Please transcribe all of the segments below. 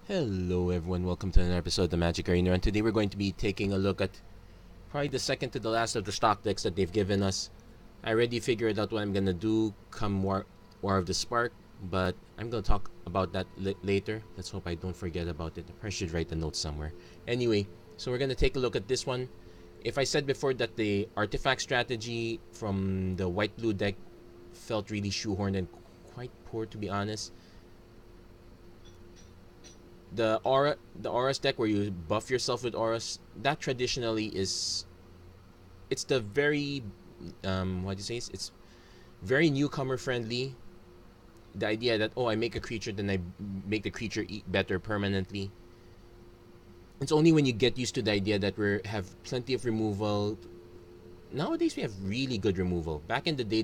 Hello everyone, welcome to another episode of the MTG Arena Run. Today we're going to be taking a look at probably the second to the last of the stock decks that they've given us. I already figured out what I'm going to do come War of the Spark, but I'm going to talk about that later. Let's hope I don't forget about it. I should write the note somewhere. Anyway, so we're going to take a look at this one. If I said before that the artifact strategy from the white-blue deck felt really shoehorned and quite poor, to be honest, the Auras deck where you buff yourself with auras, that traditionally is, it's the very what do you say, it's very newcomer friendly. The idea that, oh, I make a creature, then I make the creature eat better permanently. It's only when you get used to the idea that we have plenty of removal. Nowadays we have really good removal. Back in the day,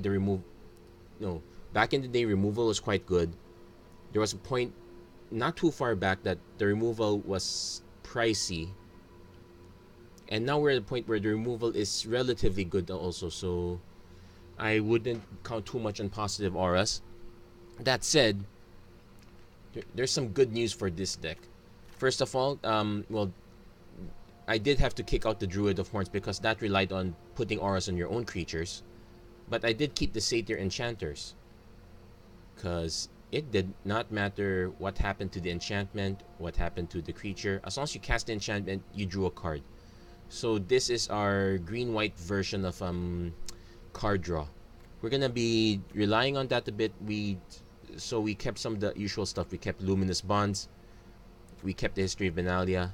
removal was quite good. There was a point not too far back that the removal was pricey, and now we're at a point where the removal is relatively good also, so I wouldn't count too much on positive auras. That said, there's some good news for this deck. First of all, I did have to kick out the Druid of Horns because that relied on putting auras on your own creatures, but I did keep the Satyr Enchanters because it did not matter what happened to the enchantment, what happened to the creature. As long as you cast the enchantment, you drew a card. So this is our green-white version of card draw. We're gonna be relying on that a bit. We kept some of the usual stuff. We kept Luminous Bonds. We kept the History of Benalia.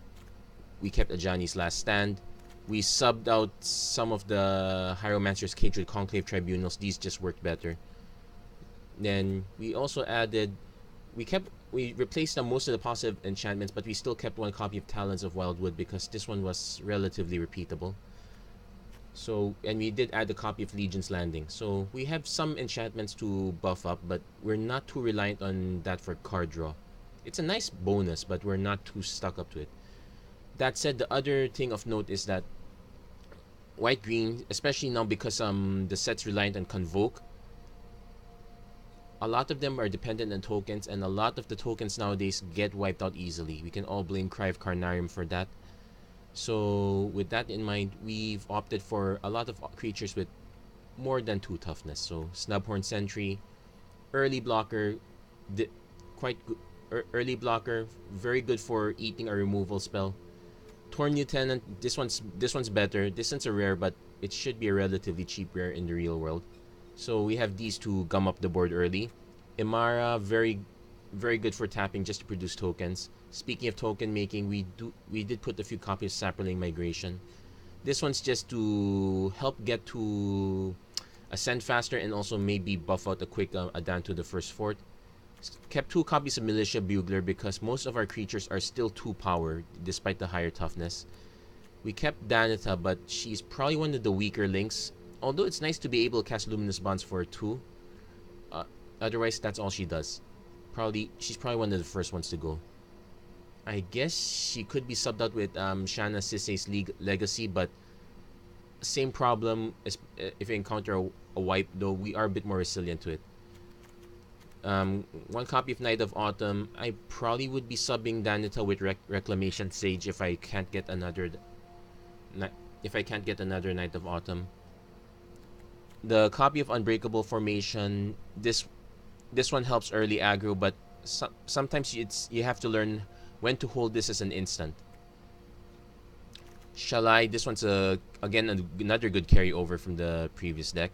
We kept Ajani's Last Stand. We subbed out some of the Hieromancer's Cage with Conclave Tribunals. These just worked better. Then we also added, we replaced most of the positive enchantments, but we still kept one copy of Talons of Wildwood because this one was relatively repeatable. So, and we did add a copy of Legion's Landing. So we have some enchantments to buff up, but we're not too reliant on that for card draw. It's a nice bonus, but we're not too stuck up to it. That said, the other thing of note is that white-green, especially now because the set's reliant on Convoke, a lot of them are dependent on tokens, and a lot of the tokens nowadays get wiped out easily. We can all blame Cry of Carnarium for that. So with that in mind, we've opted for a lot of creatures with more than 2 toughness. So Snubhorn Sentry, early blocker, quite good. Early blocker, very good for eating a removal spell. Torn Lieutenant, this one's better. This one's a rare, but it should be a relatively cheap rare in the real world. So we have these to gum up the board early. Imara, very good for tapping just to produce tokens. Speaking of token making, we did put a few copies of Saproling Migration. This one's just to help get to ascend faster and also maybe buff out a quick down to the first fort. Kept 2 copies of Militia Bugler because most of our creatures are still 2 power despite the higher toughness. We kept Danita, but she's probably one of the weaker links. Although it's nice to be able to cast Luminous Bonds for 2. Otherwise, that's all she does. She's probably one of the first ones to go. I guess she could be subbed out with Shanna Sisei's Legacy, but same problem as if we encounter a wipe, though we are a bit more resilient to it. 1 copy of Night of Autumn. I probably would be subbing Danita with Reclamation Sage if I can't get another Night of Autumn. The copy of Unbreakable Formation, this one helps early aggro, but sometimes you have to learn when to hold this as an instant. Shalai, this one's again another good carryover from the previous deck.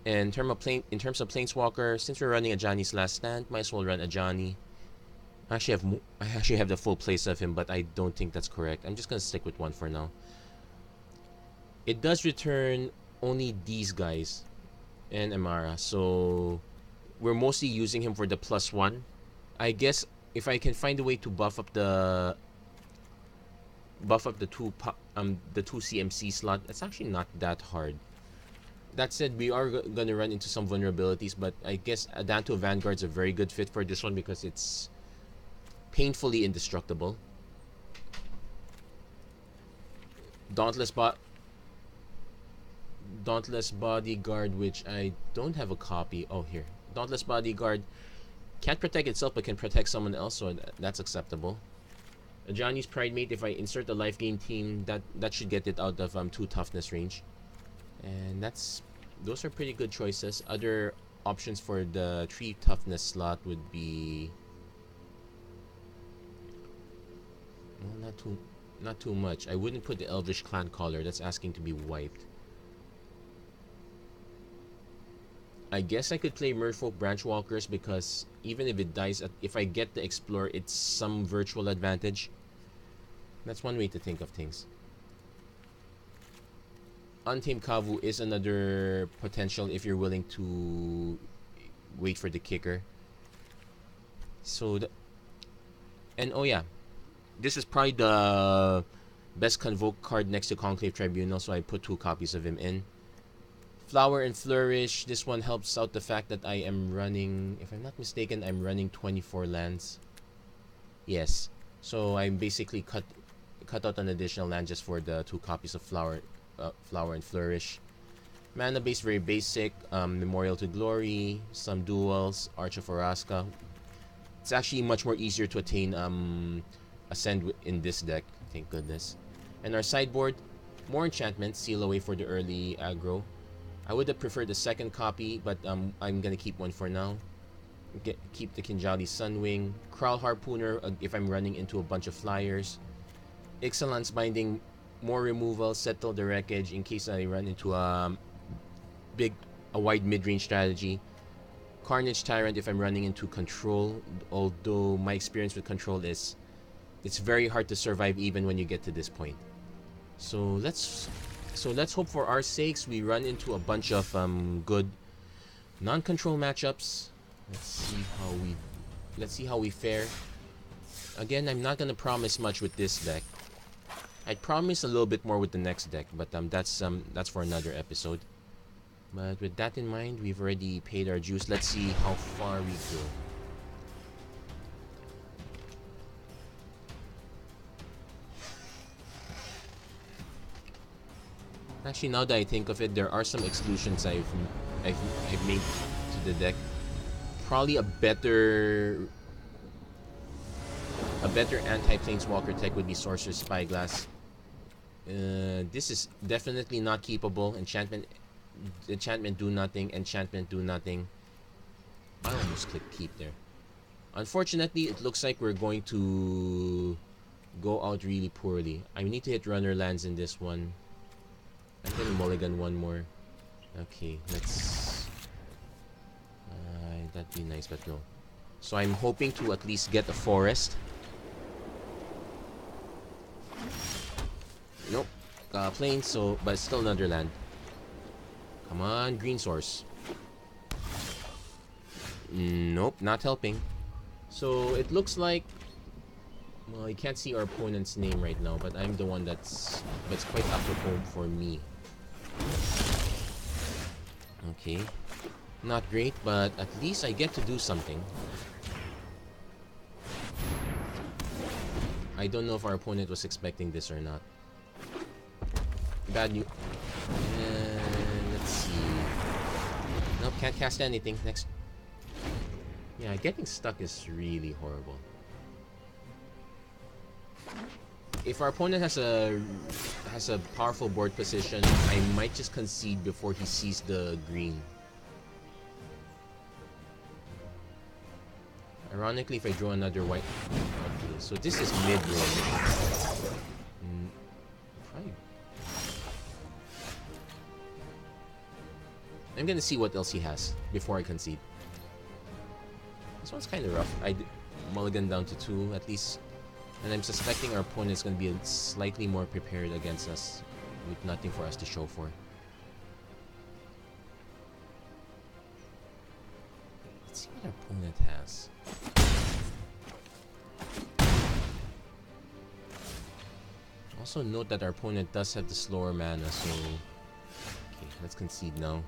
And in terms of Planeswalker, since we're running Ajani's Last Stand, might as well run Ajani. I actually have the full place of him, but I don't think that's correct. I'm just gonna stick with 1 for now. It does return only these guys and Imara, so we're mostly using him for the +1. I guess if I can find a way to buff up the 2 CMC slot, it's actually not that hard. That said, we are gonna run into some vulnerabilities, but I guess Adanto Vanguard's a very good fit for this one because it's painfully indestructible. Dauntless Bodyguard, which I don't have a copy. Oh, here. Dauntless Bodyguard. Can't protect itself, but can protect someone else, so that's acceptable. A Johnny's Pride Mate, if I insert a life gain team, that should get it out of 2 toughness range. And those are pretty good choices. Other options for the 3 toughness slot would be... well, not too much. I wouldn't put the Elvish Clan Caller. That's asking to be wiped. I guess I could play Merfolk Branchwalkers because even if it dies, if I get the Explore, it's some virtual advantage. That's one way to think of things. Untamed Kavu is another potential if you're willing to wait for the kicker. So, and oh yeah, this is probably the best Convoke card next to Conclave Tribunal, so I put 2 copies of him in. Flower and Flourish, this one helps out the fact that I am running, if I'm not mistaken, I'm running 24 lands. Yes, so I basically cut out an additional land just for the 2 copies of Flower and Flourish. Mana base, very basic. Memorial to Glory, some duels, Arch of Oraska. It's actually much more easier to attain Ascend in this deck, thank goodness. And our sideboard, more enchantments, seal away for the early aggro. I would have preferred the second copy, but I'm gonna keep one for now. Keep the Kinjali Sunwing, Kraul Harpooner if I'm running into a bunch of flyers. Ixalan's Binding, more removal, settle the wreckage in case I run into a wide mid-range strategy. Carnage Tyrant if I'm running into control, although my experience with control is it's very hard to survive even when you get to this point. So let's hope for our sakes we run into a bunch of good non-control matchups. Let's see how we fare. Again, I'm not gonna promise much with this deck. I'd promise a little bit more with the next deck, but that's for another episode. But with that in mind, we've already paid our dues. Let's see how far we go. Actually, now that I think of it, there are some exclusions I've made to the deck. Probably a better anti-planeswalker tech would be Sorcerer's Spyglass. This is definitely not keepable. Enchantment do nothing. Enchantment do nothing. I almost clicked keep there. Unfortunately, it looks like we're going to go out really poorly. I need to hit runner lands in this one. I'm gonna mulligan one more. Okay, let's... that'd be nice, but no. So I'm hoping to at least get a forest. Nope. Plains, so... but still another land. Come on, green source. Nope, not helping. So it looks like... well, you can't see our opponent's name right now, but I'm the one that's quite apropos for me. Okay. Not great, but at least I get to do something. I don't know if our opponent was expecting this or not. Bad news. Let's see. Nope, can't cast anything. Next. Yeah, getting stuck is really horrible. If our opponent has a powerful board position, I might just concede before he sees the green. Ironically, if I draw another white... okay, so this is mid-roll. Probably... I'm gonna see what else he has before I concede. This one's kind of rough. I mulligan down to 2, at least. And I'm suspecting our opponent is going to be slightly more prepared against us with nothing for us to show for. Let's see what our opponent has. Also note that our opponent does have the slower mana, so... okay, let's concede now.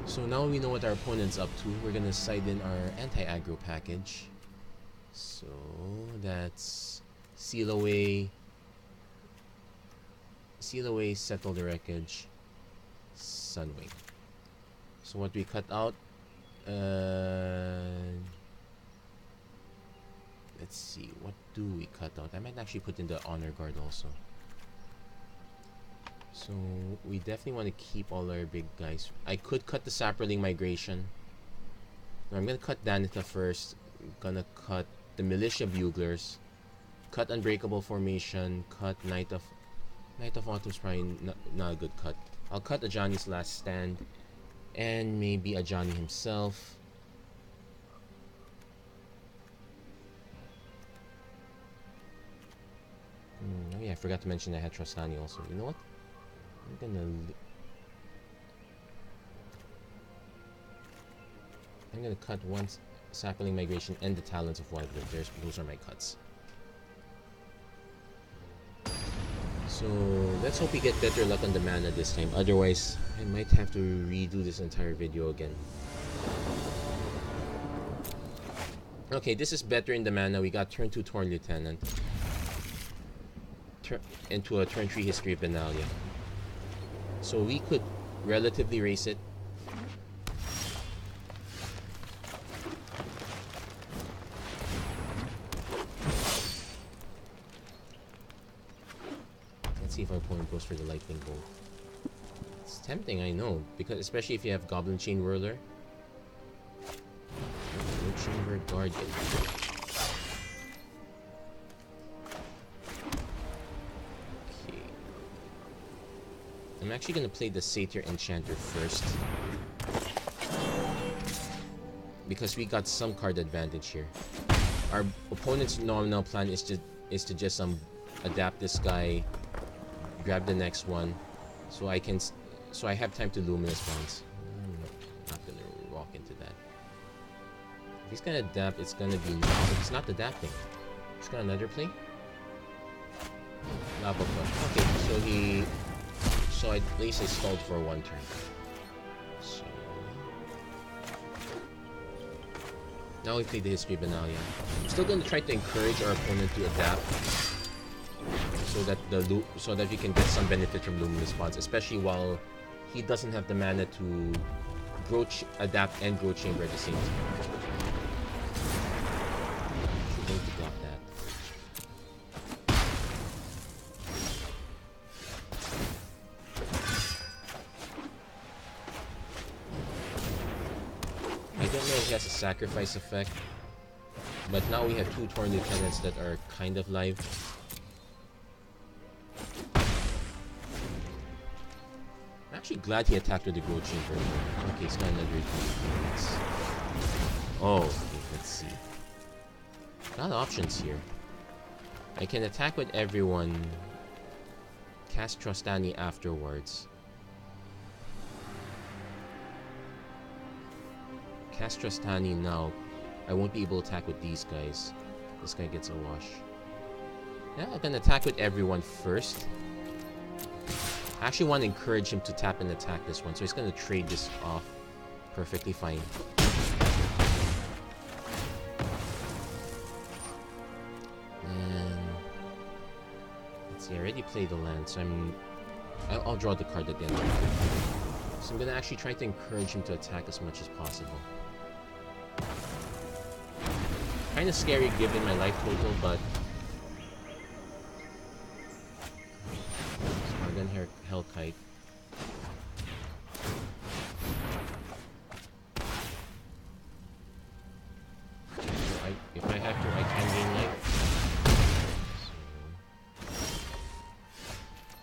So now we know what our opponent's up to. We're going to side in our anti-aggro package. So that's seal away, settle the wreckage, Sunwing. So what we cut out, Let's see, what do we cut out? I might actually put in the honor guard also. So we definitely want to keep all our big guys. I could cut the Saproling Migration. No, I'm gonna cut Danita first. I'm gonna cut the Militia Buglers. Cut Unbreakable Formation. Cut Knight of Autumn's probably not a good cut. I'll cut Ajani's Last Stand. And maybe Ajani himself. Oh yeah, I forgot to mention I had Trostani also. You know what? I'm gonna cut one Sapling Migration and the Talents of Wildwood. Those are my cuts. So let's hope we get better luck on the mana this time. Otherwise, I might have to redo this entire video again. Okay, this is better in the mana. We got turn 2 Torn Lieutenant. Into a turn 3 History of Benalia. So we could relatively race it. Let's see if our opponent goes for the Lightning Bolt. It's tempting, I know, because especially if you have Goblin Chain Whirler. Chamber Guardian. Okay. I'm actually going to play the Satyr Enchanter first. Because we got some card advantage here. Our opponent's nominal plan is to just adapt this guy, grab the next one, so I have time to Luminous Bonds. I'm not gonna walk into that. If he's gonna adapt, it's gonna be it's not adapting. He's got another play. Lava Push. Okay, so at least I stalled for one turn. So now we play the History of Benalia. I'm still gonna try to encourage our opponent to adapt, so that we can get some benefit from Luminous Bonds, especially while he doesn't have the mana to adapt and grow chamber at the same time. I'm going to block that. I don't know if he has a sacrifice effect, but now we have two Torn Lieutenants that are kind of live. I'm actually glad he attacked with the Grow Chamber. Okay, he's got another defense. Oh, okay, let's see. A lot of options here. I can attack with everyone, cast Trostani afterwards. Cast Trostani now. I won't be able to attack with these guys. This guy gets a wash. Yeah, I can attack with everyone first. I actually want to encourage him to tap and attack this one, so he's going to trade this off perfectly fine. And let's see, I already played the land, so I'll draw the card at the end. So I'm going to actually try to encourage him to attack as much as possible. Kind of scary given my life total, but Hellkite. So if I have to, I can gain life.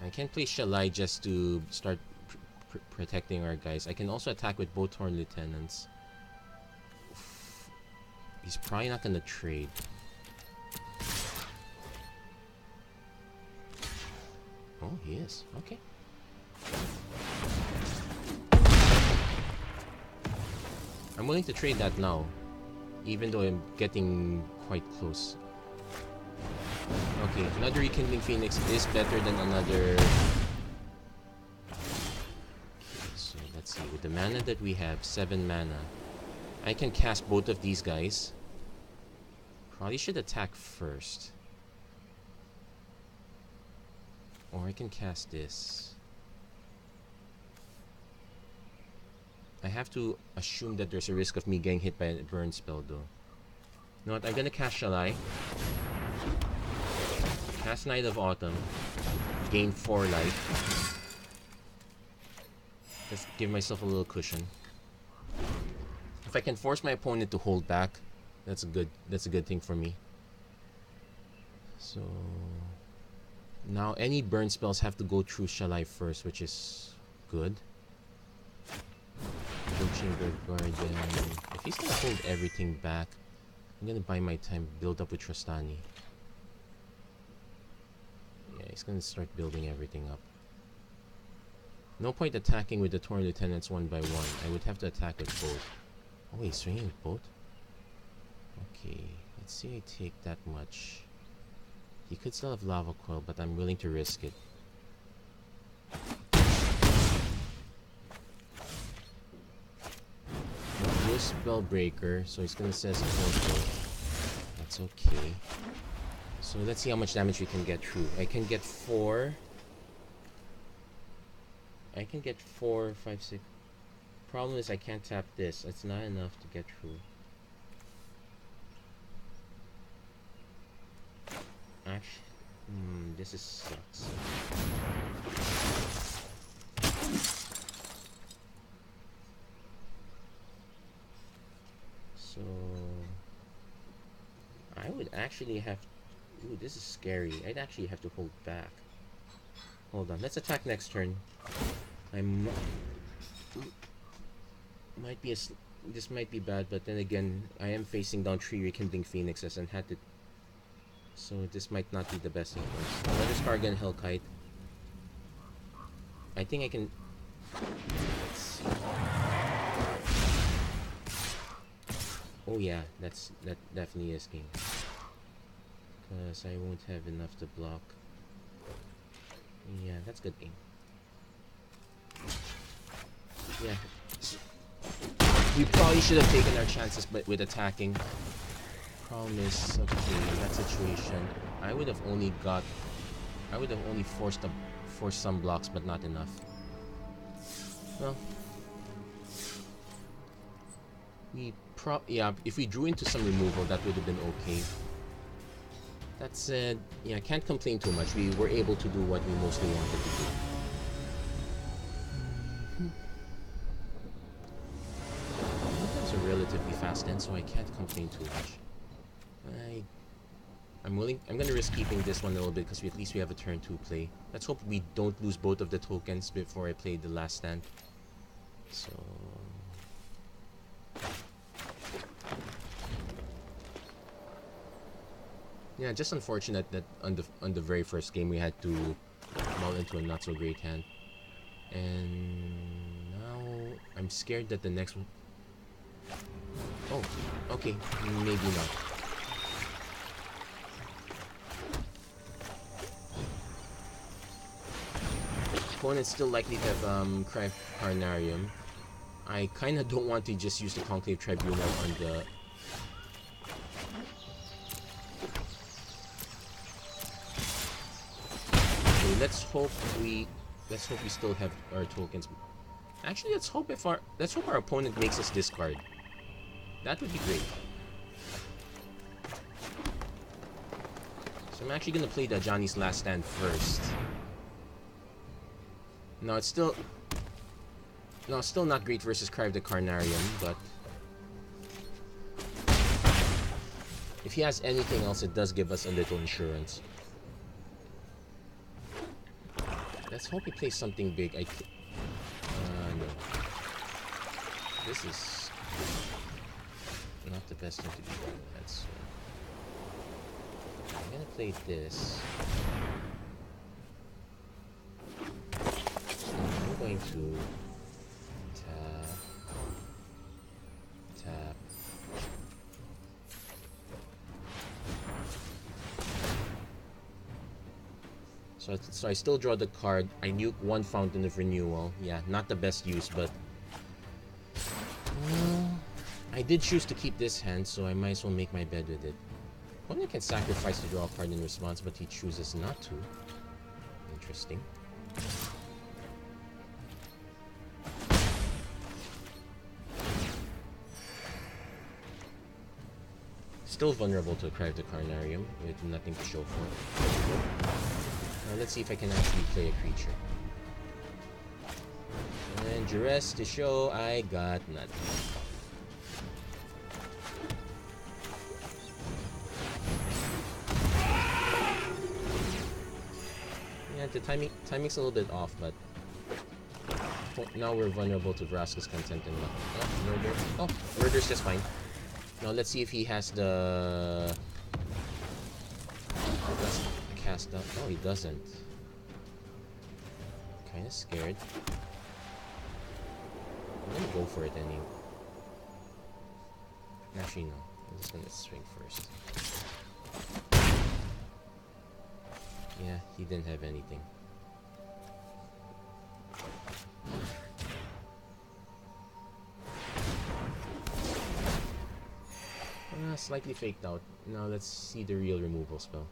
So I can play Shalai just to start protecting our guys. I can also attack with both Torn Lieutenants. He's probably not gonna trade. Oh, he is. Okay. I'm willing to trade that now, even though I'm getting quite close. Okay, another Rekindling Phoenix is better than another. Okay, so let's see. With the mana that we have, 7 mana, I can cast both of these guys. Probably should attack first. Or I can cast this. I have to assume that there's a risk of me getting hit by a burn spell though. You know what? I'm gonna cast Shalai. Cast Night of Autumn. Gain 4 life. Just give myself a little cushion. If I can force my opponent to hold back, that's a good thing for me. So now any burn spells have to go through Shalai first, which is good. Chamber Guardian. If he's gonna hold everything back, I'm gonna buy my time, build up with Trostani. Yeah, he's gonna start building everything up. No point attacking with the Torn Lieutenants one by one. I would have to attack with both. Oh, he's swinging with both? Okay, let's see I take that much. He could still have Lava Coil, but I'm willing to risk it. Spellbreaker, so he's gonna say support. That's okay. So let's see how much damage we can get through. I can get 4. I can get 4, 5, 6. Problem is I can't tap this. It's not enough to get through. Actually, this is sucks. So I would actually have. Ooh, this is scary. I'd actually have to hold back. Hold on. Let's attack next turn. Might be this might be bad, but then again, I am facing down 3 Rekindling Phoenixes and had to. So this might not be the best thing for us. Another Skargan Hellkite. I think I can. Let's see. Oh yeah, that definitely is game. Because I won't have enough to block. Yeah, that's good game. Yeah. We probably should have taken our chances with attacking. Problem is, okay, in that situation, I would have only forced some blocks, but not enough. Well, yeah, if we drew into some removal, that would have been okay. That said, yeah, I can't complain too much. We were able to do what we mostly wanted to do. That was a relatively fast end, so I can't complain too much. I'm gonna risk keeping this one a little bit because at least we have a turn 2 play. Let's hope we don't lose both of the tokens before I play the last stand. So yeah, just unfortunate that on the very first game we had to mull into a not so great hand. And now I'm scared that the next one. Oh, okay, maybe not. Opponent's still likely to have Carnarium. I kinda don't want to just use the Conclave Tribunal on the. Okay, let's hope we still have our tokens. Actually, let's hope our opponent makes us discard. That would be great. So I'm actually gonna play the Johnny's Last Stand first. No, it's still not great versus Cry of the Carnarium, but if he has anything else, it does give us a little insurance. Let's hope he plays something big. No. This is not the best thing to be doing that, so I'm gonna play this. I'm going to tap. So I still draw the card. I nuke one Fountain of Renewal. Yeah, not the best use, but I did choose to keep this hand, so I might as well make my bed with it. Opponent can sacrifice to draw a card in response, but he chooses not to. Interesting. Still vulnerable to Cry of the Carnarium with nothing to show for it. Now let's see if I can actually play a creature. And Duress to show I got nothing. Yeah, the timing's a little bit off, but now we're vulnerable to Vraska's Content and Murder. Oh, Murder's just fine. Now let's see if he has the cast up. No, he doesn't. Kinda scared. I'm gonna go for it anyway. Actually, no. I'm just gonna swing first. Yeah, he didn't have anything. Slightly faked out. Now let's see the real removal spell.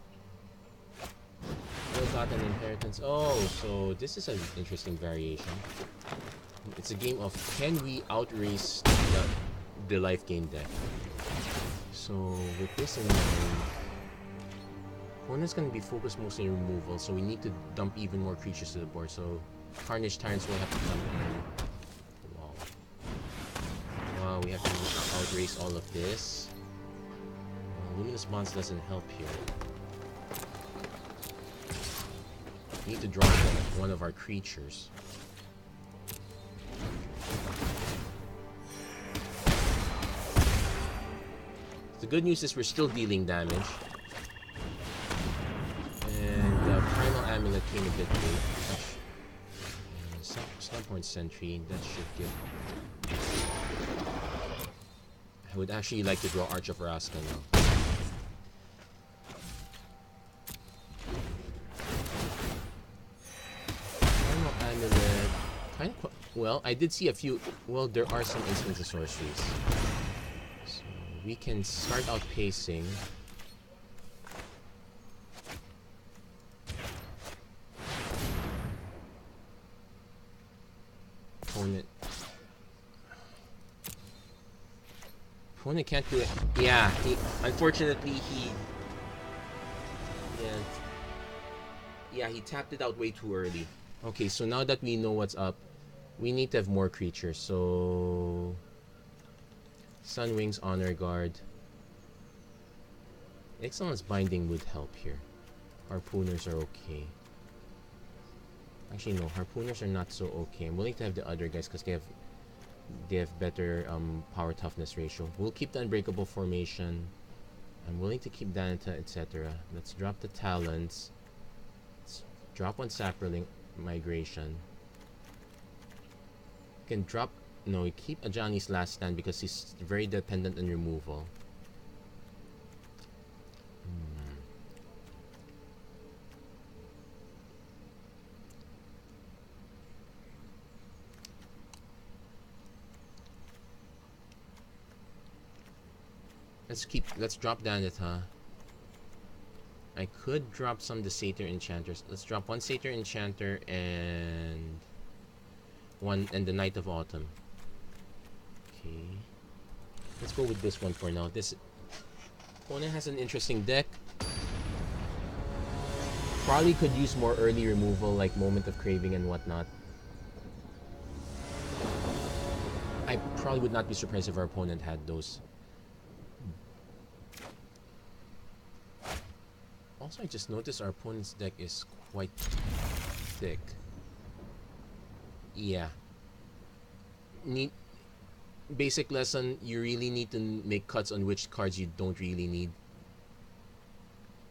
Got an inheritance. Oh, so this is an interesting variation. It's a game of can we outrace the life gain deck. So with this in mind, opponent's gonna be focused mostly on removal, so we need to dump even more creatures to the board. So Carnage Tyrants will have to dump in. Wow. Wow, we have to outrace all of this. Luminous Bonds doesn't help here. We need to draw one of our creatures. The good news is we're still dealing damage. And the Primal Amulet came a bit late. Slumpoint Sentry, that should give... I would actually like to draw Arch of Vraska now. Well, I did see a few. Well, there are some instants of sorceries. So we can start outpacing. Opponent can't do it. Yeah, unfortunately he tapped it out way too early. Okay, so now that we know what's up, we need to have more creatures. So Sunwing's Honor Guard. Excellence Binding would help here. Harpooners are okay. Actually, no, Harpooners are not so okay. I'm willing to have the other guys because they have better power toughness ratio. We'll keep the Unbreakable Formation. I'm willing to keep Danita, etc. Let's drop the Talons. Let's drop one Saproling Migration. You can drop... No, we keep Ajani's Last Stand because he's very dependent on removal. Let's drop Danita. I could drop some the Satyr Enchanters. Let's drop one Satyr Enchanter and the Knight of Autumn. Okay. Let's go with this one for now. This opponent has an interesting deck. Probably could use more early removal like Moment of Craving and whatnot. I probably would not be surprised if our opponent had those. Also, I just noticed our opponent's deck is quite thick. Yeah. Basic lesson, you really need to make cuts on which cards you don't really need.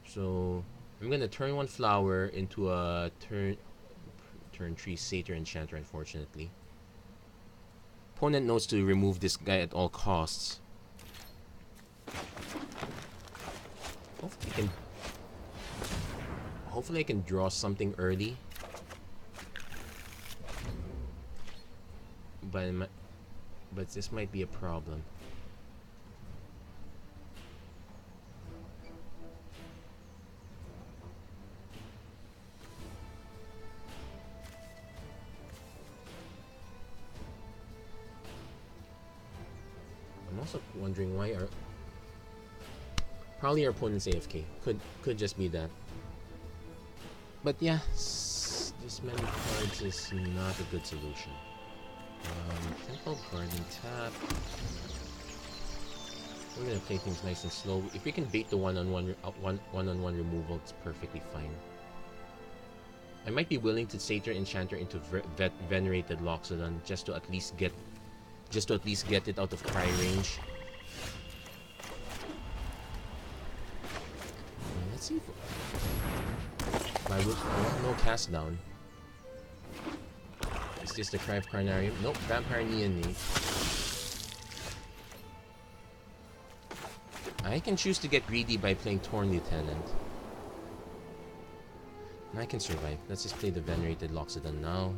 So, I'm gonna turn one Flower into a turn 3 Satyr Enchanter, unfortunately. Opponent knows to remove this guy at all costs. Hopefully I can draw something early. But this might be a problem. I'm also wondering why our... Probably our opponent's AFK. Could just be that. But yeah, this many cards is not a good solution. Temple Garden tap. We're gonna play things nice and slow. If we can bait the one-on-one removal, it's perfectly fine. I might be willing to Satyr Enchanter into Venerated Loxodon just to at least get it out of cry range. Let's see. No cast down. Is this the Cry of Carnarium? Nope. Vampire Neonate. I can choose to get greedy by playing Torn Lieutenant. And I can survive. Let's just play the Venerated Loxodon now.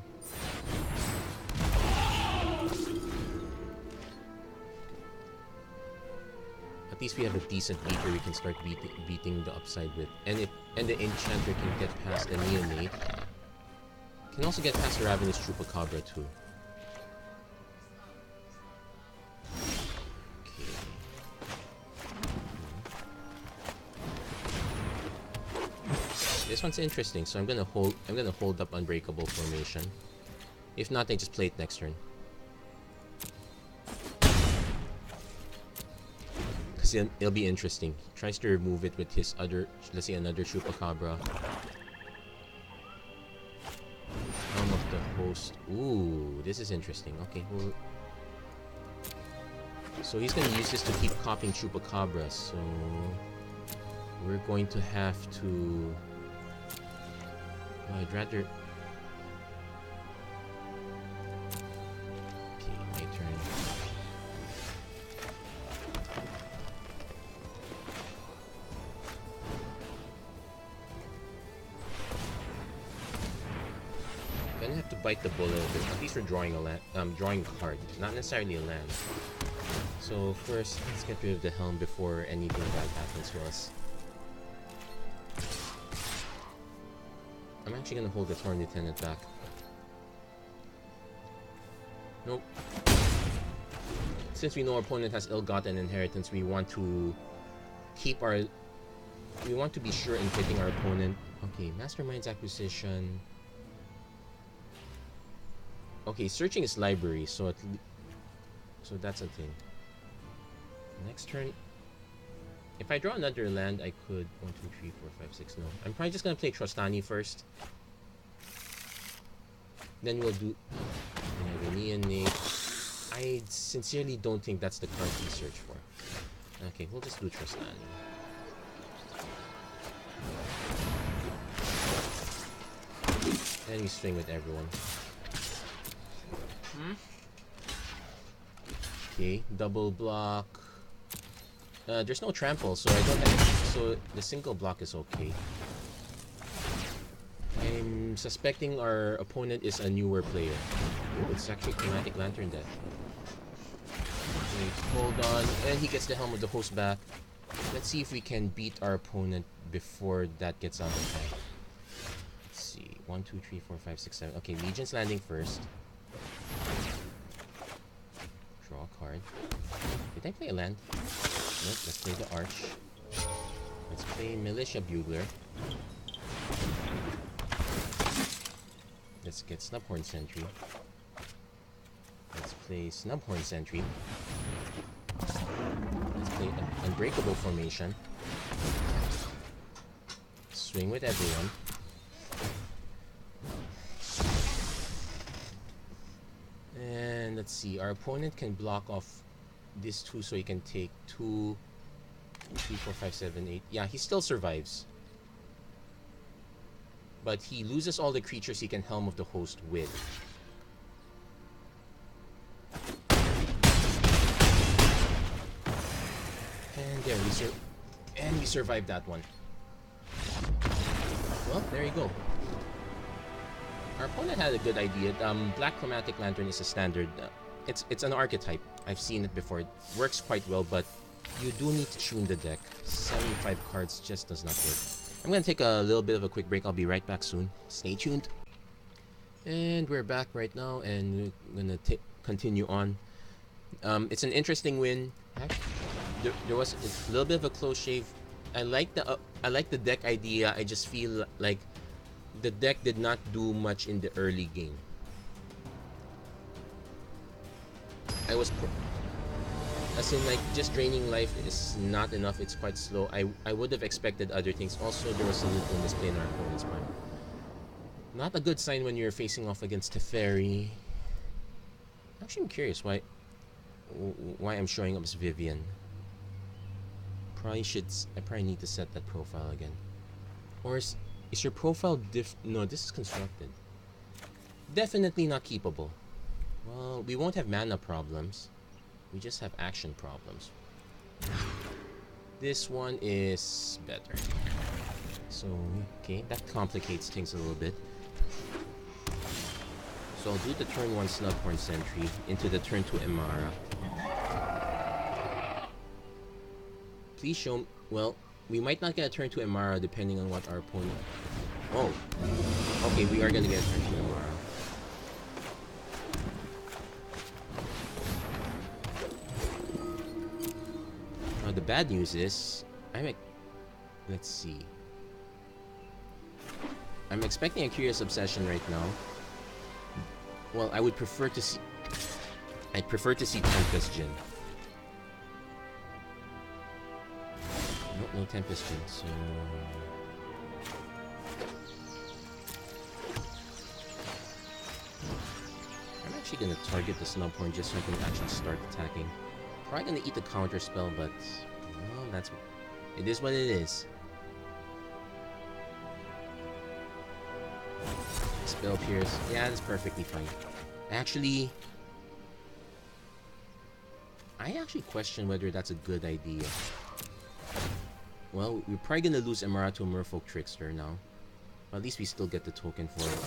At least we have a decent beater we can start beating the upside with. And the Enchanter can get past the Neonate. Can also get past the Ravenous Chupacabra too. This one's interesting, so I'm gonna hold up Unbreakable formation. If not, I just play it next turn. Cause it'll be interesting. He tries to remove it with his other, let's say another Chupacabra. Helm of the Host. Ooh, this is interesting. Okay, so he's gonna use this to keep copying Chupacabra. So we're going to have to. I'd rather. Okay, my turn. Gonna have to bite the bullet a bit. At least we're drawing a land. Drawing a card, not necessarily a land. So first, let's get rid of the helm before anything bad happens to us. I'm actually gonna hold the Torn Lieutenant back. Nope. Since we know our opponent has ill-gotten inheritance, we want to keep our. We want to be sure in hitting our opponent. Okay, Mastermind's Acquisition. Okay, searching his library, so that's a thing. Next turn. If I draw another land, I could 1, 2, 3, 4, 5, 6. No, I'm probably just gonna play Trostani first. Then we'll do Neonate. I sincerely don't think that's the card we search for. Okay, we'll just do Trostani. And we swing with everyone. Okay, double block. There's no trample, so I don't have. So the single block is okay. I'm suspecting our opponent is a newer player. Ooh, it's actually Chromatic Lantern deck. Okay, hold on, and he gets the Helm of the Host back. Let's see if we can beat our opponent before that gets out of hand. Let's see, 1, 2, 3, 4, 5, 6, 7. Okay, Legion's landing first. Draw a card. Did I play a land? Nope, let's play the Arch. Let's play Militia Bugler. Let's get Snubhorn Sentry. Let's play Snubhorn Sentry. Let's play Unbreakable Formation. Swing with everyone. And let's see, our opponent can block off this 2 so he can take 2, 3, 4, 5, 7, 8. Yeah, he still survives. But he loses all the creatures he can Helm of the Host with. And there, we survived that one. Well, there you go. Our opponent had a good idea. Black Chromatic Lantern is a standard. It's an archetype. I've seen it before. It works quite well, but you do need to tune the deck. 75 cards just does not work. I'm going to take a little bit of a quick break. I'll be right back soon. Stay tuned. And we're back right now, and we're going to continue on. It's an interesting win. There was a little bit of a close shave I like the deck idea. I just feel like the deck did not do much in the early game. I was as in like just draining life is not enough. It's quite slow. I would have expected other things. Also, there was a little misplay in our opponent's mind. Not a good sign when you're facing off against Teferi. Actually, I'm curious why I'm showing up as Vivian. I probably need to set that profile again. Or is your profile no, this is constructed. Definitely not keepable. Well, we won't have mana problems. We just have action problems. This one is better. So, okay, that complicates things a little bit. So I'll do the turn 1 Snubhorn Sentry into the turn 2 Emara. Please show... Well, we might not get a turn 2 Emara depending on what our opponent... Oh! Okay, we are gonna get a turn 2 Emara. Now the bad news is... Let's see. I'm expecting a Curious Obsession right now. Well, I would prefer to see... I'd prefer to see Tempest Djinn. No Tempest Djinn, so... I'm actually gonna target the Snubhorn just so I can actually start attacking. Probably gonna eat the counter spell, but... Well, that's... It is what it is. Spell Pierce. Yeah, that's perfectly fine. Actually... I actually question whether that's a good idea. Well, we're probably gonna lose Emara to a Merfolk Trickster now. But at least we still get the token for it.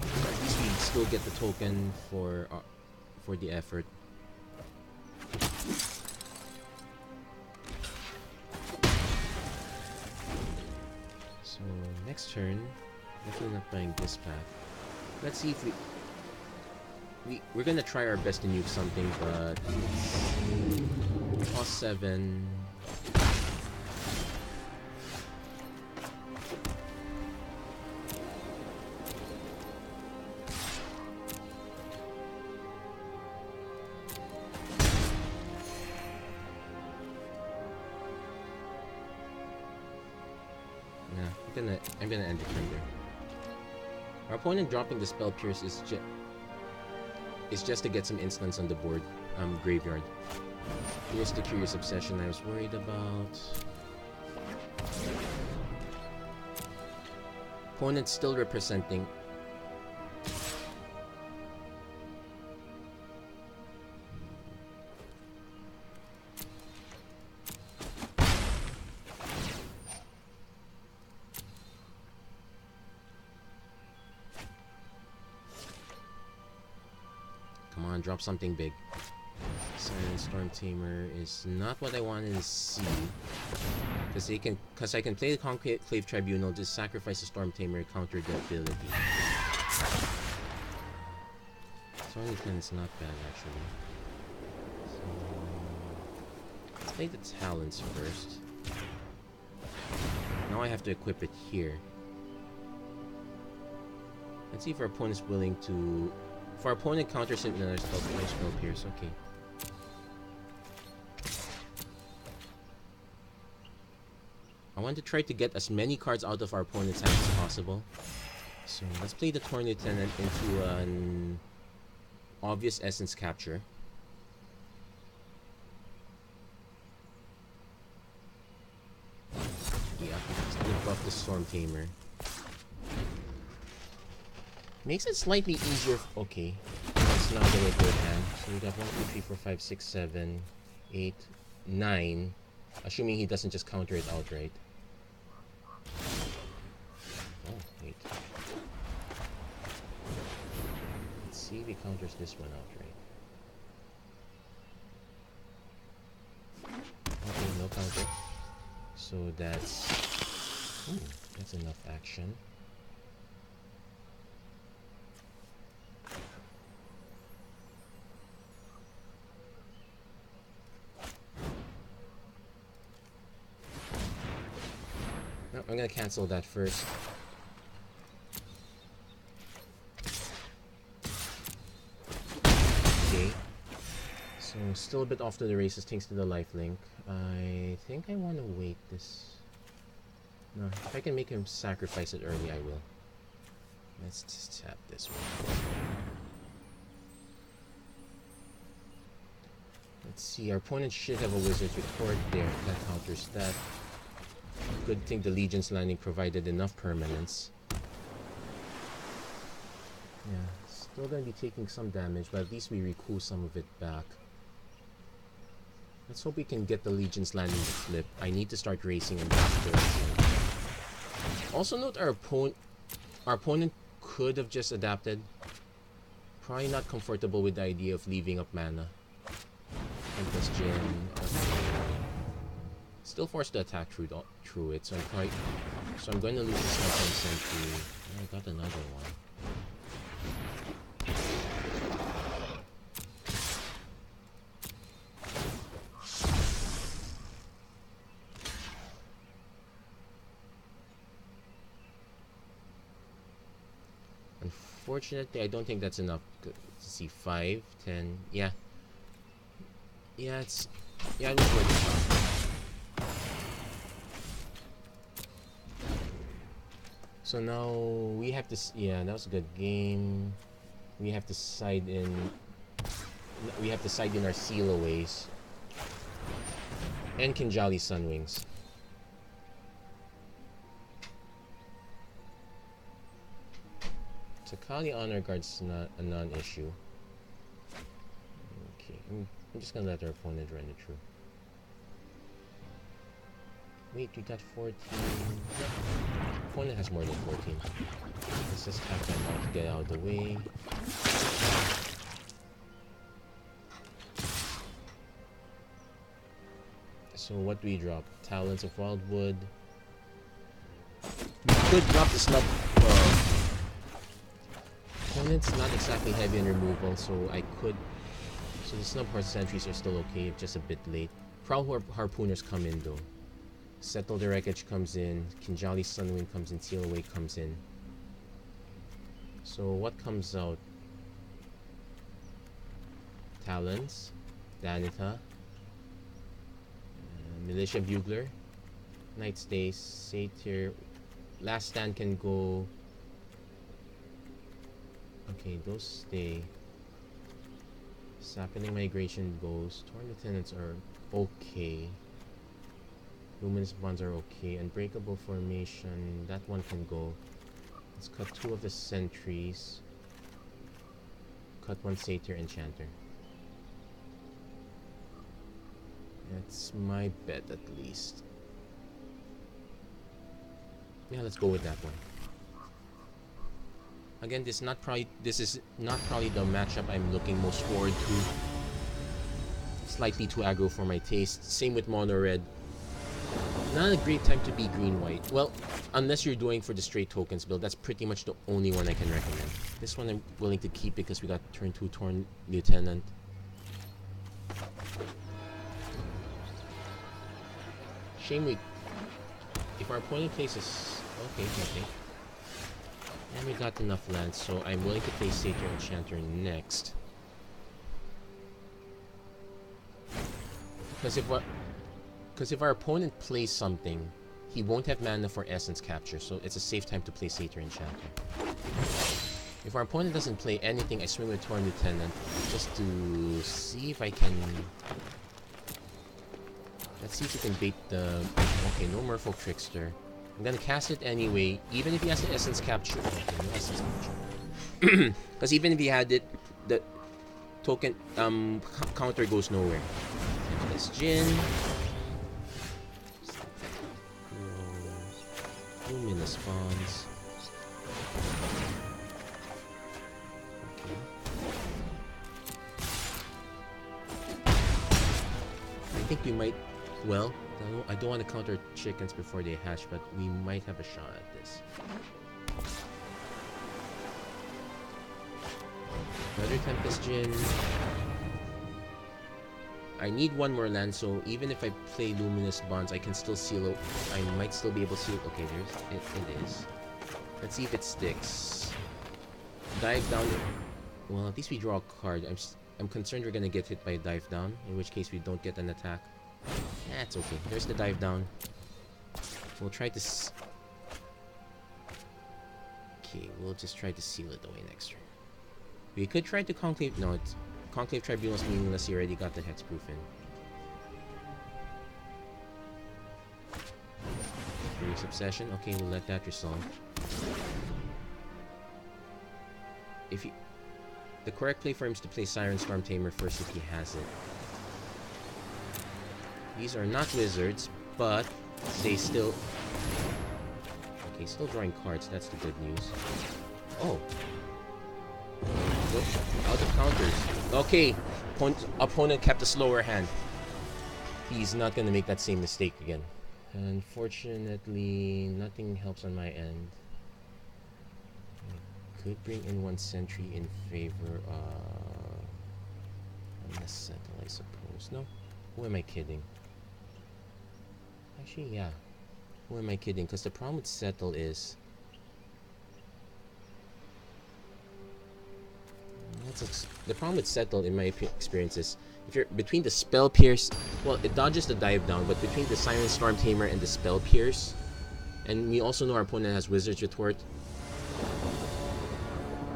At least we still get the token for the effort. So next turn, definitely not playing this path. Let's see if we're gonna try our best to nuke something, but cost 7. I'm gonna end the turn there. Our opponent dropping the Spell Pierce is just to get some instants on the board. Graveyard. Here's the Curious Obsession I was worried about. Opponent still representing. Drop something big. Silent Storm Tamer is not what I wanted to see. Because I can play the Conclave Tribunal, just sacrifice the Storm Tamer, counter the ability. Storm 10 is not bad actually. So let's play the Talons first. Now I have to equip it here. Let's see if our opponent is willing to. If our opponent counters it with another Spell Pierce, okay. I want to try to get as many cards out of our opponent's hand as possible. So let's play the Torn Lieutenant into an obvious Essence Capture. Yeah, let's buff the Storm Tamer. Makes it slightly easier. Okay, that's not gonna go hand. So we got 1, 2, 3, 4, 5, 6, 7, 8, 9. Assuming he doesn't just counter it outright. Oh, wait. Let's see if he counters this one outright. Okay, no counter. So that's enough action. I'm gonna cancel that first. Okay. So still a bit off to the races thanks to the lifelink. I think I want to wait this. No, if I can make him sacrifice it early, I will. Let's just tap this one. Let's see, our opponent should have a Wizard's Retort there. That counters that. Good thing the Legion's Landing provided enough permanence. Yeah, still gonna be taking some damage, but at least we recoup some of it back. Let's hope we can get the Legion's Landing to flip. I need to start racing and backwards. Also note our opponent could have just adapted. Probably not comfortable with the idea of leaving up mana. Tempest Gem. Still forced to attack through it, so I'm going to lose the Sniper Sentry. I got another one. Unfortunately, I don't think that's enough. Let's see, 5, 10, yeah. Yeah, it was worth it. So now we have to, yeah, that was a good game. We have to side in our Sealaways and Kinjali Sunwings. Sakali Honor Guard's not a non-issue. Okay, I'm just gonna let our opponent run it through. Wait, we got 14. Opponent has more than 14. Let's just tap that out to get out of the way. So what do we drop? Talons of Wildwood. We could drop the Snub. Opponent's not exactly heavy in removal, so I could. So the Snub Horse Sentries are still okay, just a bit late. Prowl Harpooners come in though. Settle the Wreckage comes in. Kinjali Sunwind comes in. Seal Away comes in. So what comes out? Talons, Danita, Militia Bugler, Night Stays, Satyr. Last Stand can go. Okay, those stay. Sapling Migration goes. Torn Lieutenants are okay. Luminous Bonds are okay. Unbreakable Formation, that one can go. Let's cut 2 of the Sentries. Cut 1 Satyr Enchanter. That's my bet at least. Yeah, let's go with that one. Again, this is not probably the matchup I'm looking most forward to. Slightly too aggro for my taste. Same with Mono Red. Not a great time to be green-white. Well, unless you're doing for the straight tokens build, that's pretty much the only one I can recommend. This one I'm willing to keep because we got turn 2 Torn Lieutenant. Shame if our opponent places... Okay. And we got enough lands, so I'm willing to play Satyr Enchanter next. Because if our opponent plays something, he won't have mana for Essence Capture, so it's a safe time to play Satyr Enchanter. If our opponent doesn't play anything, I swing with Torn Lieutenant just to see if I can... Let's see if we can bait the... Okay, no Merfolk Trickster. I'm gonna cast it anyway, even if he has the Essence Capture. Okay, no Essence Capture. Because even if he had it, the token counter goes nowhere. This Jin. Luminous Bonds. Okay. I think we might. Well, I don't want to counter chickens before they hatch, but we might have a shot at this. Another Tempest Djinn. I need one more land, so even if I play Luminous Bonds, I can still seal. I might still be able to seal. Okay, there's it is. Let's see if it sticks. Dive down. Well, at least we draw a card. I'm concerned we're gonna get hit by a dive down, in which case we don't get an attack. That's okay. There's the dive down. We'll try to. Okay, we'll just try to seal it away next turn. We could try to conclave. No, it's conclave tribunal's meaningless. He already got the hexproof in. Furious Obsession. Okay, we'll let that resolve. If he, the correct play for him is to play Siren Storm Tamer first if he has it. These are not wizards, but they still. Okay, still drawing cards. That's the good news. Oh. Out of counters. Okay. Opponent kept a slower hand. He's not going to make that same mistake again. Unfortunately, nothing helps on my end. I could bring in one sentry in favor of... Unless settle, I suppose. No? Who am I kidding? Actually, yeah. Who am I kidding? Because the problem with settle is... The problem with settle, in my experience, is if you're between the spell pierce, well, it dodges the dive down, but between the Siren Storm Tamer and the spell pierce, and we also know our opponent has Wizard's Retort,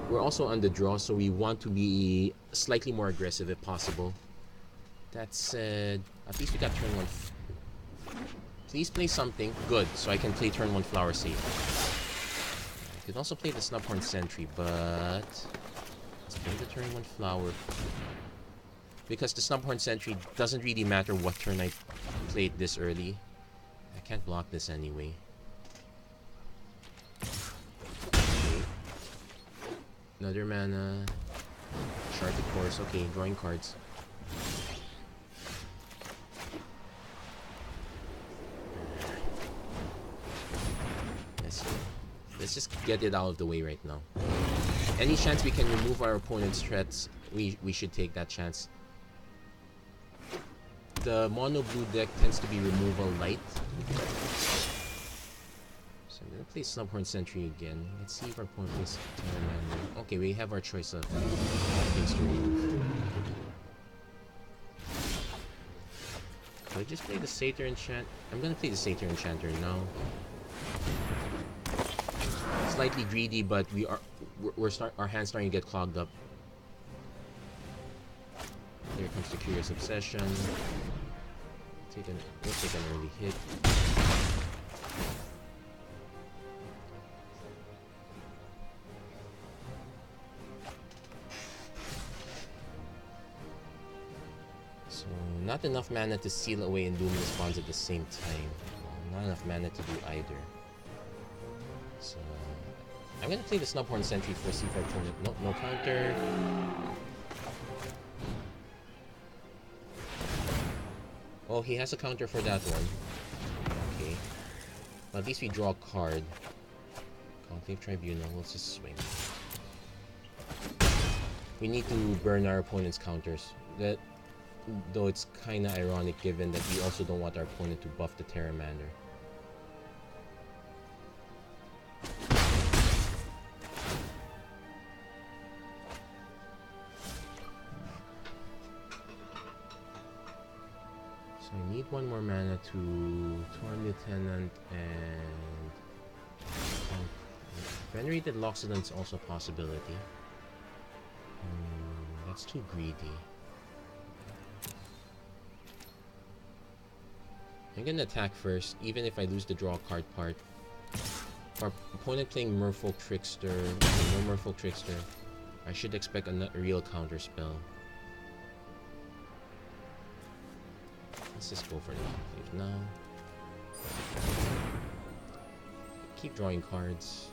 we're also on the draw, so we want to be slightly more aggressive if possible. That said, at least we got turn 1. Please play something good, so I can play turn 1 Flower Save. I could also play the Snubhorn Sentry, but... Let's play the turn 1 Flower. Because the Snubhorn Sentry doesn't really matter what turn I played this early. I can't block this anyway. Okay. Another mana. Sharp of course. Okay, drawing cards. Let's just get it out of the way right now. Any chance we can remove our opponent's threats, we should take that chance. The mono blue deck tends to be removal light. So I'm gonna play Snubhorn Sentry again. Let's see if our opponent plays Terramander. Okay, we have our choice of things to remove. Could I just play the Satyr Enchant? I'm gonna play the Satyr Enchanter now. Slightly greedy, but our hand's starting to get clogged up. Here comes the Curious Obsession. We'll take an early hit. So not enough mana to seal away and Luminous Bonds at the same time. Well, not enough mana to do either. So I'm gonna play the Snubhorn Sentry for see if our opponent. No counter. Oh, he has a counter for that one. Okay. Well, at least we draw a card. Conclave Tribunal. Let's just swing. We need to burn our opponent's counters. Though it's kinda ironic given that we also don't want our opponent to buff the Terramander. So I need one more mana to Torn Lieutenant and Venerated Loxodon's also a possibility. That's too greedy. I'm gonna attack first, even if I lose the draw card part. Our opponent playing Merfolk Trickster. Okay, no Merfolk Trickster. I should expect a real counter spell. Let's just go for the conclave now. Keep drawing cards.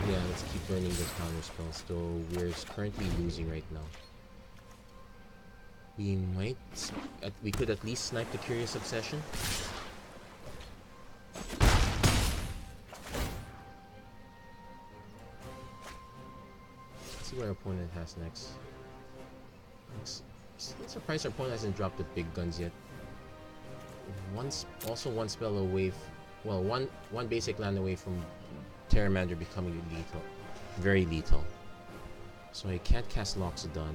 Yeah, let's keep burning those counter spells, though we're currently losing right now. We could at least snipe the Curious Obsession. Let's see what our opponent has next. Still surprised our opponent hasn't dropped the big guns yet. Also one spell away, well, one basic land away from Terramander becoming lethal, very lethal. So I can't cast Loxodon.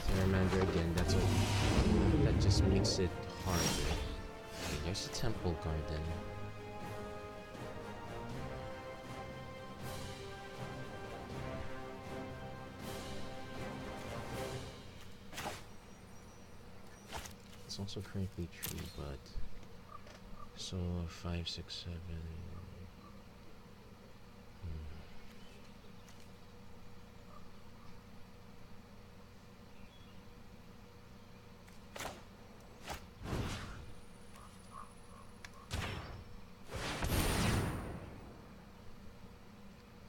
Terramander again. That just makes it harder. Okay, there's a Temple Garden. It's also currently tree, but so 5, 6, 7.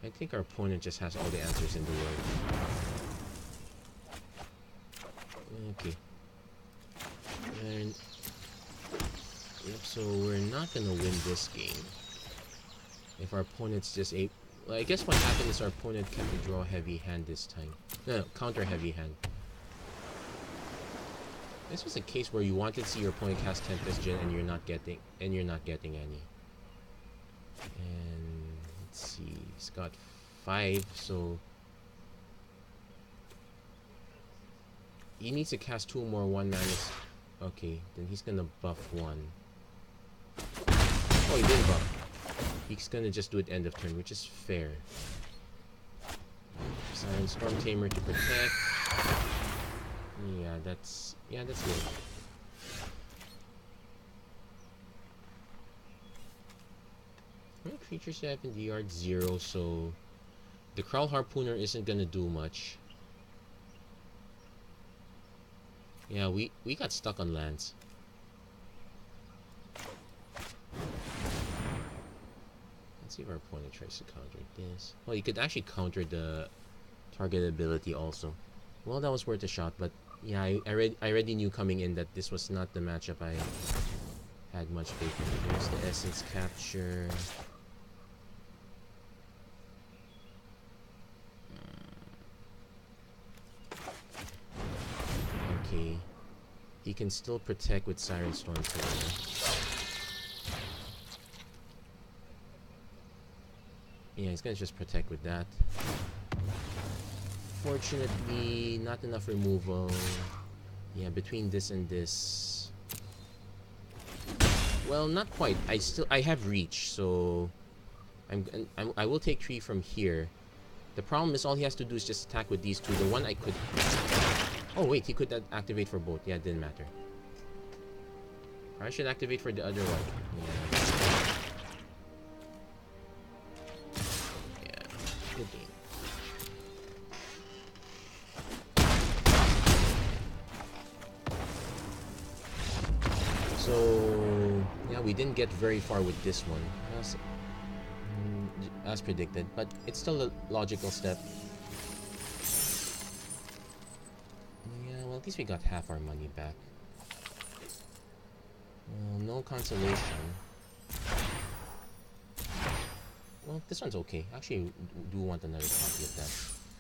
I think our opponent just has all the answers in the world. Okay. And yep, so we're not gonna win this game if our opponent's just a. Well, I guess what happened is our opponent can't draw heavy hand this time. No, counter heavy hand. This was a case where you wanted to see your opponent cast Tempest Gen and you're not getting any. And let's see, he's got 5, so he needs to cast 2 more 1 mana. Okay, then he's gonna buff 1. Oh, he didn't buff. He's gonna just do it end of turn, which is fair. Siren Storm Tamer to protect. Yeah, that's good. Well, creatures have in the yard 0, so the Kraul Harpooner isn't gonna do much. Yeah, we got stuck on lands. Let's see if our opponent tries to counter this. Well, you could actually counter the target ability also. Well, that was worth a shot, but yeah, I already knew coming in that this was not the matchup I had much faith in. There's the Essence Capture. Okay. He can still protect with Siren Storm Tamer. Yeah, he's gonna just protect with that. Fortunately, not enough removal. Yeah, between this and this. Well, not quite. I have reach, so I will take 3 from here. The problem is all he has to do is just attack with these 2. The one I could. Oh wait, he could activate for both. Yeah, it didn't matter. Or I should activate for the other one. Yeah. Yeah, good game. So yeah, we didn't get very far with this one, as predicted, but it's still a logical step. Yeah, well, at least we got half our money back. Well, no consolation. Well, this one's okay. Actually, do want another copy of that.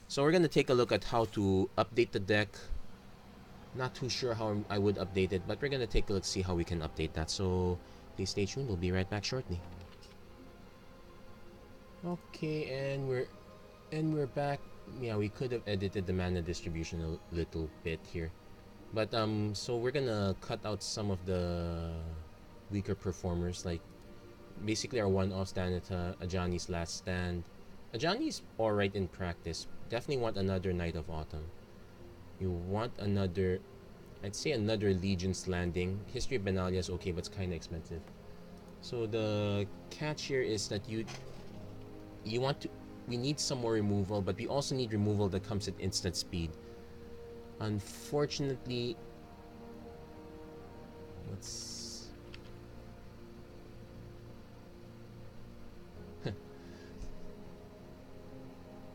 So we're gonna take a look at how to update the deck. Not too sure how I would update it, but we're gonna take a look, see how we can update that. So please stay tuned. We'll be right back shortly. Okay, and we're back. Yeah, we could have edited the mana distribution a little bit here, but so we're gonna cut out some of the weaker performers, like basically our one-off Stanita, Ajani's Last Stand. Ajani's alright in practice. Definitely want another Night of Autumn. You want another, I'd say another Legion's Landing. History of Benalia is okay, but it's kind of expensive. So the catch here is that you want to, we need some more removal, but we also need removal that comes at instant speed. Unfortunately, let's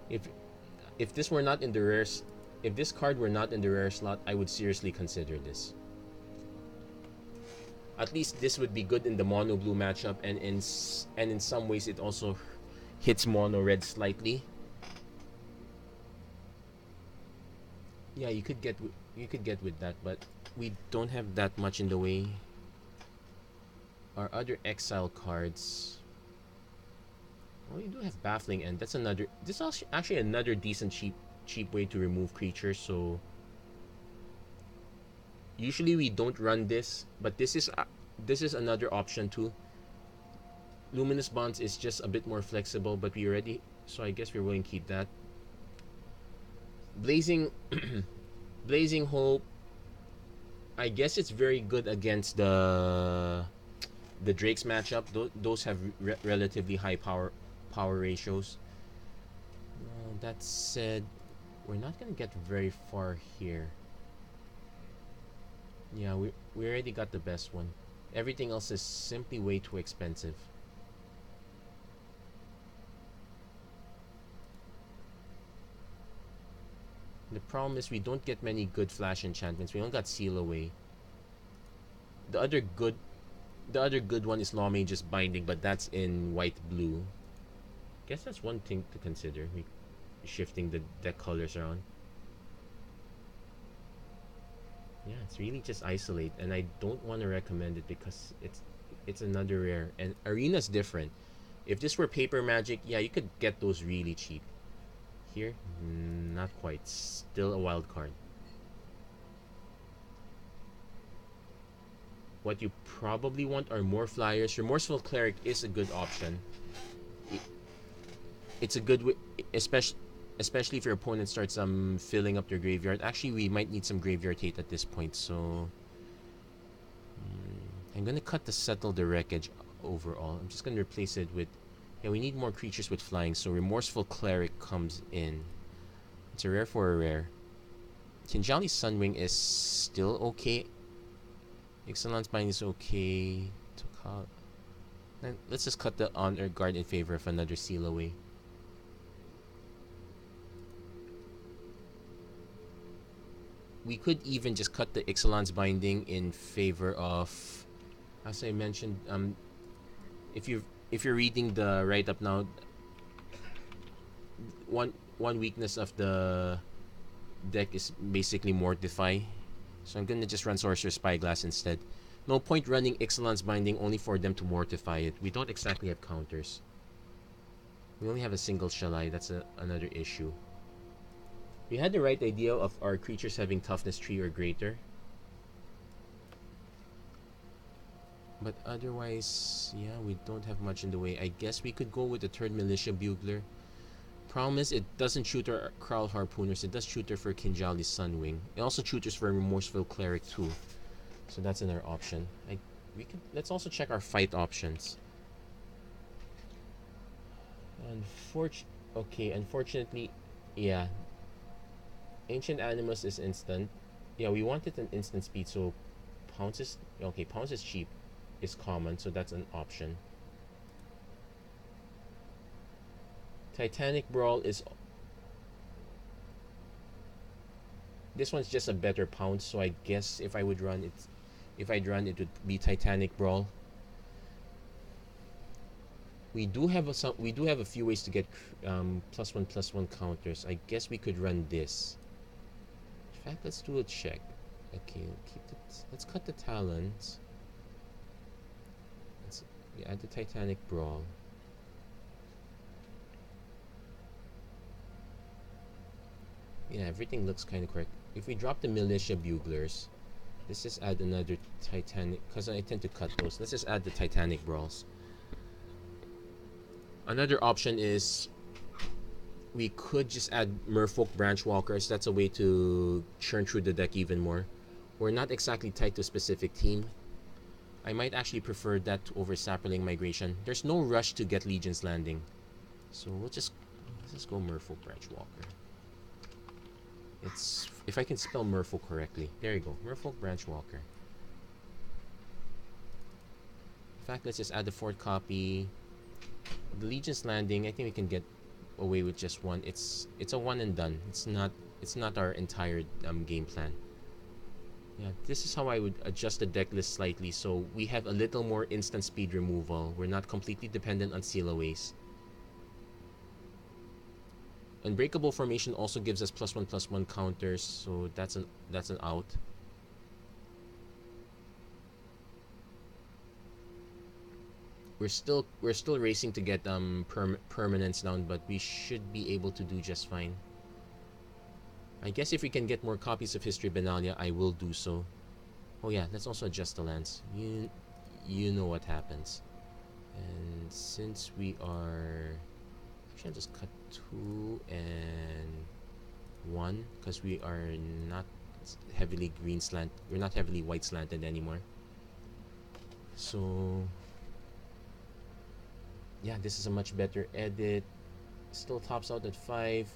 if this were not in the rares. If this card were not in the rare slot, I would seriously consider this. At least this would be good in the mono blue matchup, and in some ways it also hits mono red slightly. Yeah, you could get with that, but we don't have that much in the way. Our other exile cards. Well, you do have baffling, and that's another. This is actually another decent cheap way to remove creatures. So usually we don't run this, but this is another option too. Luminous Bonds is just a bit more flexible, but we already, so I guess we're willing to keep that. Blazing Blazing Hope, I guess it's very good against the Drakes matchup. Those have relatively high power ratios. That said, we're not gonna get very far here. Yeah, we already got the best one. Everything else is simply way too expensive. The problem is we don't get many good flash enchantments. We only got Seal Away. The other good one is Lawmage's Binding, but that's in white blue. Guess that's one thing to consider. We shifting the deck colors around. Yeah, it's really just Isolate, and I don't want to recommend it because it's another rare, and Arena's different. If this were Paper Magic, yeah, you could get those really cheap. Here, not quite. Still a wild card. What you probably want are more flyers. Remorseful Cleric is a good option. It's a good, especially if your opponent starts filling up their graveyard. Actually, we might need some graveyard hate at this point, so I'm gonna cut the Settle the Wreckage overall. I'm just gonna replace it with, yeah, we need more creatures with flying, so Remorseful Cleric comes in. It's a rare for a rare. Kinjali Sunwing is still okay. Ixalan's Bind is okay. Let's just cut the Honor Guard in favor of another Seal Away. We could even just cut the Ixalan's Binding in favor of, as I mentioned, if you're reading the write up now, one weakness of the deck is basically Mortify. So I'm gonna just run Sorcerer's Spyglass instead. No point running Ixalan's Binding only for them to mortify it. We don't exactly have counters. We only have a single Shalai. That's another issue. We had the right idea of our creatures having toughness 3 or greater. But otherwise, yeah, we don't have much in the way. I guess we could go with the third Militia Bugler. Problem is, it doesn't tutor Kraul Harpooners. It does tutor for Kinjali Sunwing. It also tutors for Remorseful Cleric too. So that's another option. Let's also check our fight options. Unfortunately, yeah. Ancient Animus is instant. Yeah, we wanted an instant speed, so Pounce is okay. Pounce is cheap, is common, so that's an option. Titanic Brawl is, this one's just a better Pounce, so I guess if I'd run it would be Titanic Brawl. We do have a few ways to get +1/+1 counters. I guess we could run this. In fact, let's do a check. Okay, let's cut the Talons. Let's add the Titanic Brawl. Yeah, everything looks kind of correct. If we drop the Militia Buglers, let's just add another Titanic, because I tend to cut those. Let's just add the Titanic Brawls. Another option is we could just add Merfolk Branchwalkers. That's a way to churn through the deck even more. We're not exactly tied to a specific team. I might actually prefer that over Saproling Migration. There's no rush to get Legion's Landing, so let's just go Merfolk Branchwalker. It's, if I can spell Merfolk correctly. There you go, Merfolk Branchwalker. In fact, let's just add the 4th copy. The Legion's Landing, I think we can get away with just one. It's a one and done. It's not our entire game plan. Yeah, this is how I would adjust the deck list slightly, so we have a little more instant speed removal. We're not completely dependent on Seal Aways. Unbreakable Formation also gives us +1/+1 counters, so that's an out. We're still racing to get permanents down, but we should be able to do just fine. I guess if we can get more copies of History Benalia, I will do so. Oh yeah, let's also adjust the lands. You know what happens. And since we are... Actually, I'll just cut 2 and 1, because we are not heavily green slant. We're not heavily white slanted anymore. So... yeah, this is a much better edit. Still tops out at 5.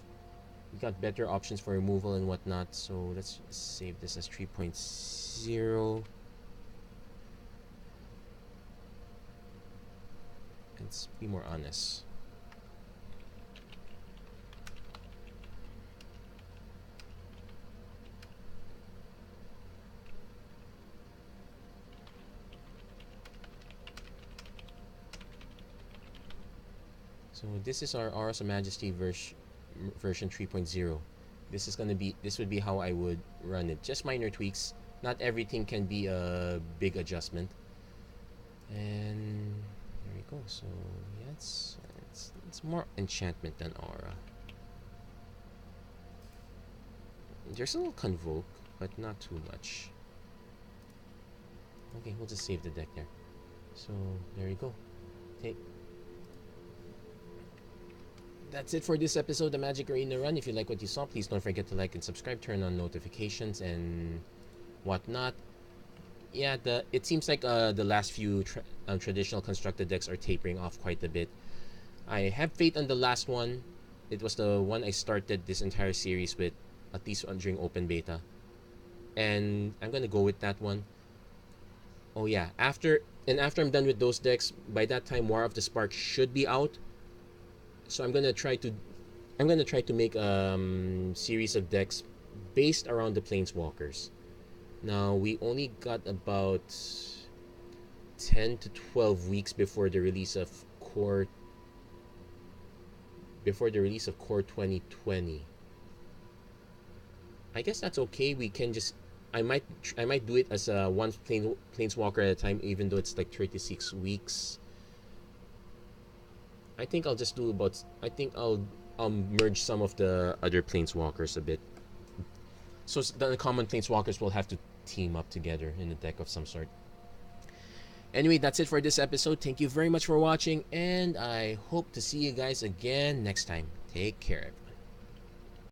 We got better options for removal and whatnot, so let's save this as 3.0. Let's be more honest. So this is our Auras of Majesty version 3.0. This would be how I would run it. Just minor tweaks. Not everything can be a big adjustment. And there we go. So yeah, it's more enchantment than aura. There's a little convoke, but not too much. Okay, we'll just save the deck there. So there you go. That's it for this episode of MTG Arena Run. If you like what you saw, please don't forget to like and subscribe, turn on notifications and whatnot. Yeah, it seems like the last few traditional constructed decks are tapering off quite a bit. I have faith on the last one. It was the one I started this entire series with, at least during open beta. And I'm gonna go with that one. Oh yeah, after I'm done with those decks, by that time War of the Spark should be out. So I'm gonna try to make series of decks based around the Planeswalkers. Now we only got about 10 to 12 weeks before the release of Core 2020. I guess that's okay. We can just I might do it as a one Planeswalker at a time, even though it's like 36 weeks. I think I'll just do about... I think I'll merge some of the other Planeswalkers a bit. So the common Planeswalkers will have to team up together in a deck of some sort. Anyway, that's it for this episode. Thank you very much for watching, and I hope to see you guys again next time. Take care.